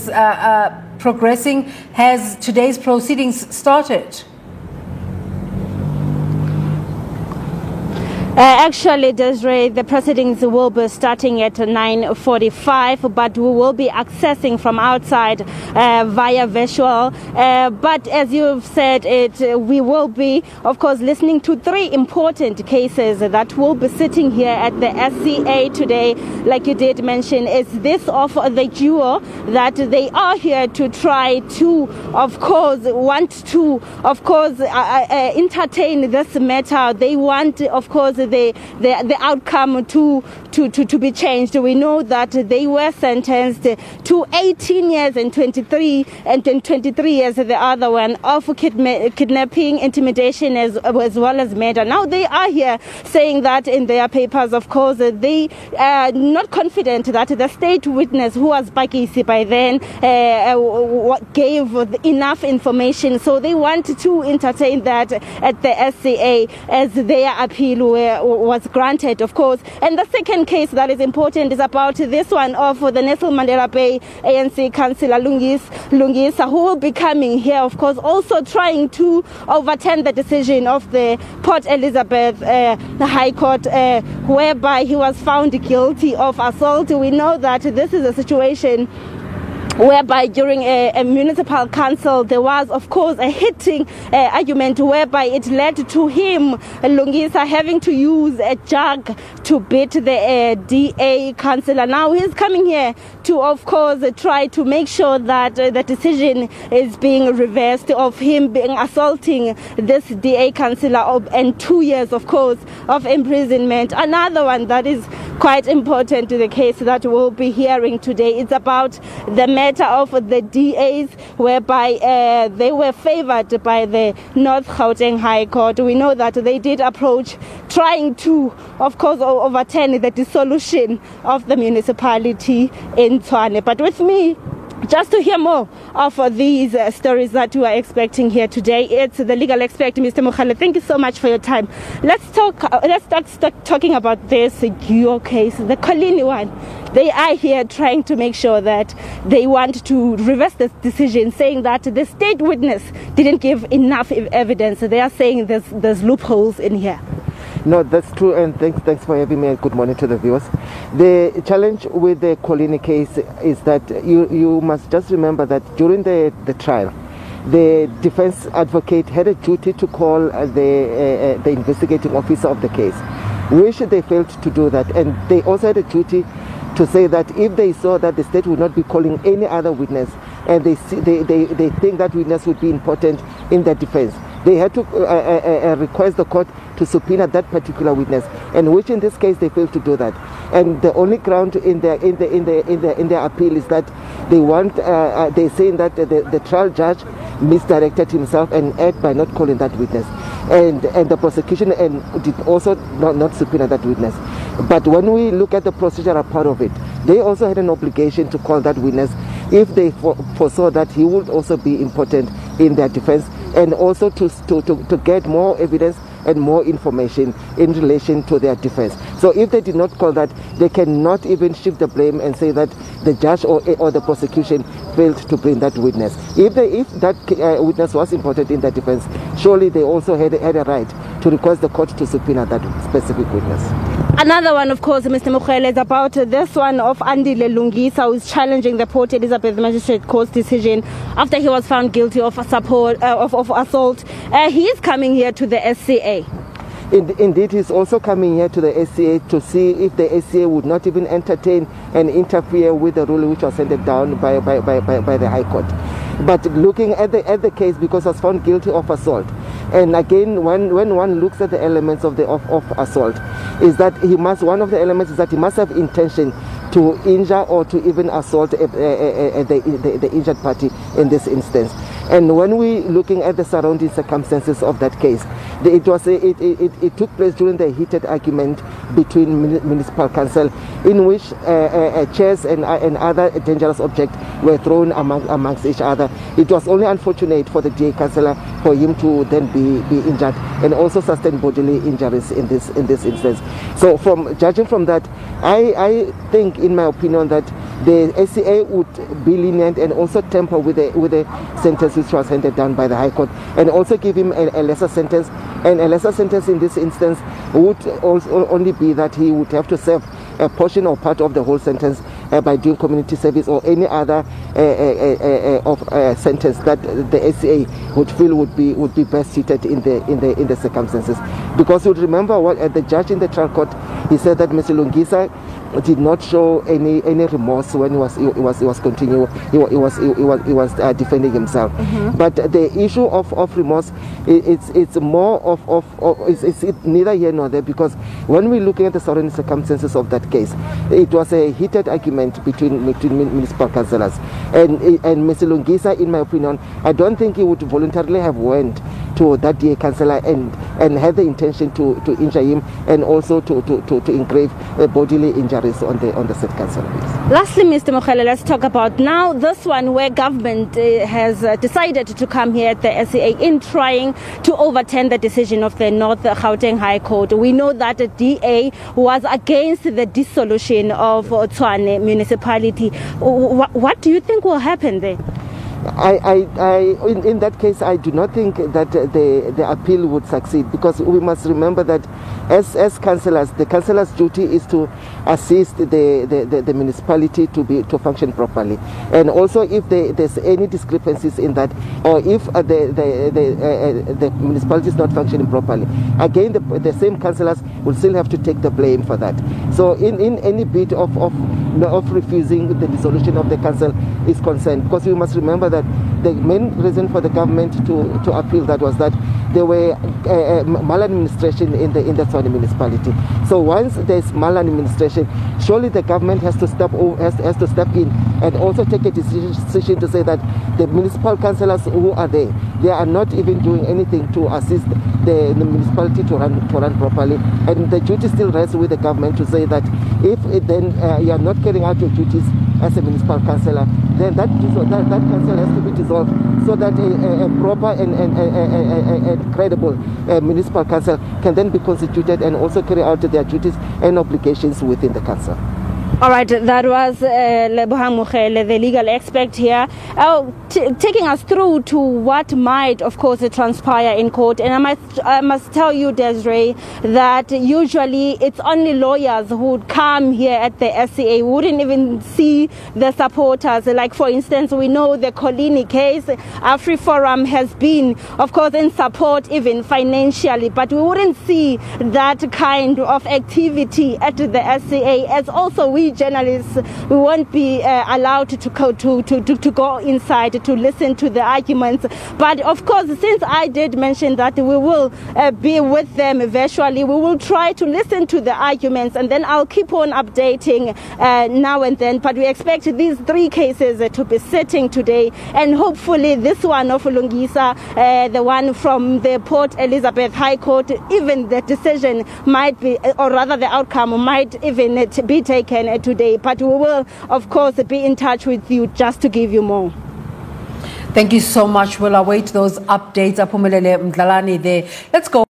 this progressing? Has today's proceedings started? Actually, Desiree, the proceedings will be starting at 9:45, but we will be accessing from outside via virtual. But as you've said, we will be, of course, listening to three important cases that will be sitting here at the SCA today. Like you did mention, is this of the duo that they are here to try to, of course, entertain this matter. They want, of course, the outcome to be changed. We know that they were sentenced to 18 years and 23 years, the other one, of kidnapping, intimidation, as well as murder. Now they are here saying that in their papers, of course, they are not confident that the state witness, who was Pakisi by then, gave enough information. So they want to entertain that at the SCA as their appeal was granted, of course. And the second case that is important is about this one of the Nelson Mandela Bay ANC councillor Lungisa, who will be coming here, of course, also trying to overturn the decision of the Port Elizabeth High Court, whereby he was found guilty of assault. We know that this is a situation whereby during a municipal council there was, of course, a hitting argument whereby it led to him, Lungisa, having to use a jug to beat the DA councillor. Now he's coming here to, of course, try to make sure that the decision is being reversed of him being assaulting this DA councillor and 2 years, of course, of imprisonment. Another one that is quite important to the case that we'll be hearing today, it's about the matter of the DAs, whereby they were favored by the North Gauteng High Court. We know that they did approach trying to, of course, overturn the dissolution of the municipality in Tshwane. But with me, just to hear more of these stories that we are expecting here today, it's the legal expert, Mr. Mogale. Thank you so much for your time. Let's start talking about this your case, the Colini one. They are here trying to make sure that they want to reverse this decision, saying that the state witness didn't give enough evidence. They are saying there's loopholes in here. No, that's true, and thanks for having me, and good morning to the viewers. The challenge with the Colini case is that you must just remember that during the trial, the defense advocate had a duty to call the investigating officer of the case, which they failed to do that, and they also had a duty to say that if they saw that the state would not be calling any other witness, and they think that witness would be important in their defense, they had to request the court to subpoena that particular witness, and which in this case they failed to do that. And the only ground in their appeal is that they want they're saying that the trial judge misdirected himself and erred by not calling that witness, and the prosecution did also not subpoena that witness. But when we look at the procedural part of it, they also had an obligation to call that witness if they foresaw that he would also be important in their defense, and also to get more evidence and more information in relation to their defense. So if they did not call that, they cannot even shift the blame and say that the judge or the prosecution failed to bring that witness. If that witness was important in their defense, surely they also had a right to request the court to subpoena that specific witness. Another one, of course, Mr. Mogale, is about this one of Andile Lungisa, who is challenging the Port Elizabeth Magistrate Court's decision after he was found guilty of assault. He is coming here to the SCA. Indeed, he's also coming here to the SCA to see if the SCA would not even entertain and interfere with the ruling which was handed down by the High Court. But looking at the case, because he was found guilty of assault, and again, when one looks at the elements of assault, is that one of the elements is that he must have intention to injure or to even assault the injured party in this instance. And when we looking at the surrounding circumstances of that case, it took place during the heated argument between municipal council, in which chairs and other dangerous objects were thrown amongst each other. It was only unfortunate for the DA councillor for him to then be injured and also sustain bodily injuries in this instance. So judging from that, I think, in my opinion, that the SCA would be lenient and also temper with the sentence which was handed down by the High Court, and also give him a lesser sentence. And a lesser sentence in this instance would also only be that he would have to serve a portion or part of the whole sentence by doing community service or any other sentence that the SCA would feel would be best suited in the circumstances. Because you remember what the judge in the trial court, he said that Mr. Lungisa did not show any remorse when he was continuing. He was defending himself. Mm-hmm. But the issue of remorse, it's more of it's neither here nor there, because when we're looking at the surrounding circumstances of that case, it was a heated argument between municipal councillors, and Mr. Lungisa, in my opinion, I don't think he would voluntarily have went to that DA councillor and had the intention to injure him and also to engrave bodily injuries on the said councillor. Lastly, Mr. Mokhele, let's talk about now this one where government has decided to come here at the SCA in trying to overturn the decision of the North Gauteng High Court. We know that the DA was against the dissolution of Tshwane municipality. What do you think will happen there? In that case, I do not think that the appeal would succeed, because we must remember that as councillors, the councillor's duty is to assist the municipality to function properly, and also if there's any discrepancies in that, or if the municipality is not functioning properly, again the same councillors will still have to take the blame for that. So in any bit of refusing the dissolution of the council is concerned, because we must remember that the main reason for the government to appeal that was that there were maladministration in the Tshwane municipality. So once there's maladministration, surely the government has to step in and also take a decision to say that the municipal councillors who are there, they are not even doing anything to assist the municipality to run properly, and the duty still rests with the government to say that if you are not carrying out your duties as a municipal councillor, then that council has to be dissolved, so that a proper and credible municipal council can then be constituted and also carry out their duties and obligations within the council. All right, that was Lebohang Mokhele, the legal expert here, taking us through to what might, of course, transpire in court. And I must tell you, Desiree, that usually it's only lawyers who would come here at the SCA. We wouldn't even see the supporters. Like, for instance, we know the Colini case, AfriForum has been, of course, in support even financially, but we wouldn't see that kind of activity at the SCA, as also we journalists, we won't be allowed to go inside to listen to the arguments. But of course, since I did mention that we will be with them virtually, we will try to listen to the arguments, and then I'll keep on updating now and then. But we expect these three cases to be sitting today, and hopefully this one of Lungisa, the one from the Port Elizabeth High Court, even the decision might be, or rather the outcome might even be taken today. But we will, of course, be in touch with you just to give you more. Thank you so much. We'll await those updates. Aphumelele Mdlalane there. Let's go.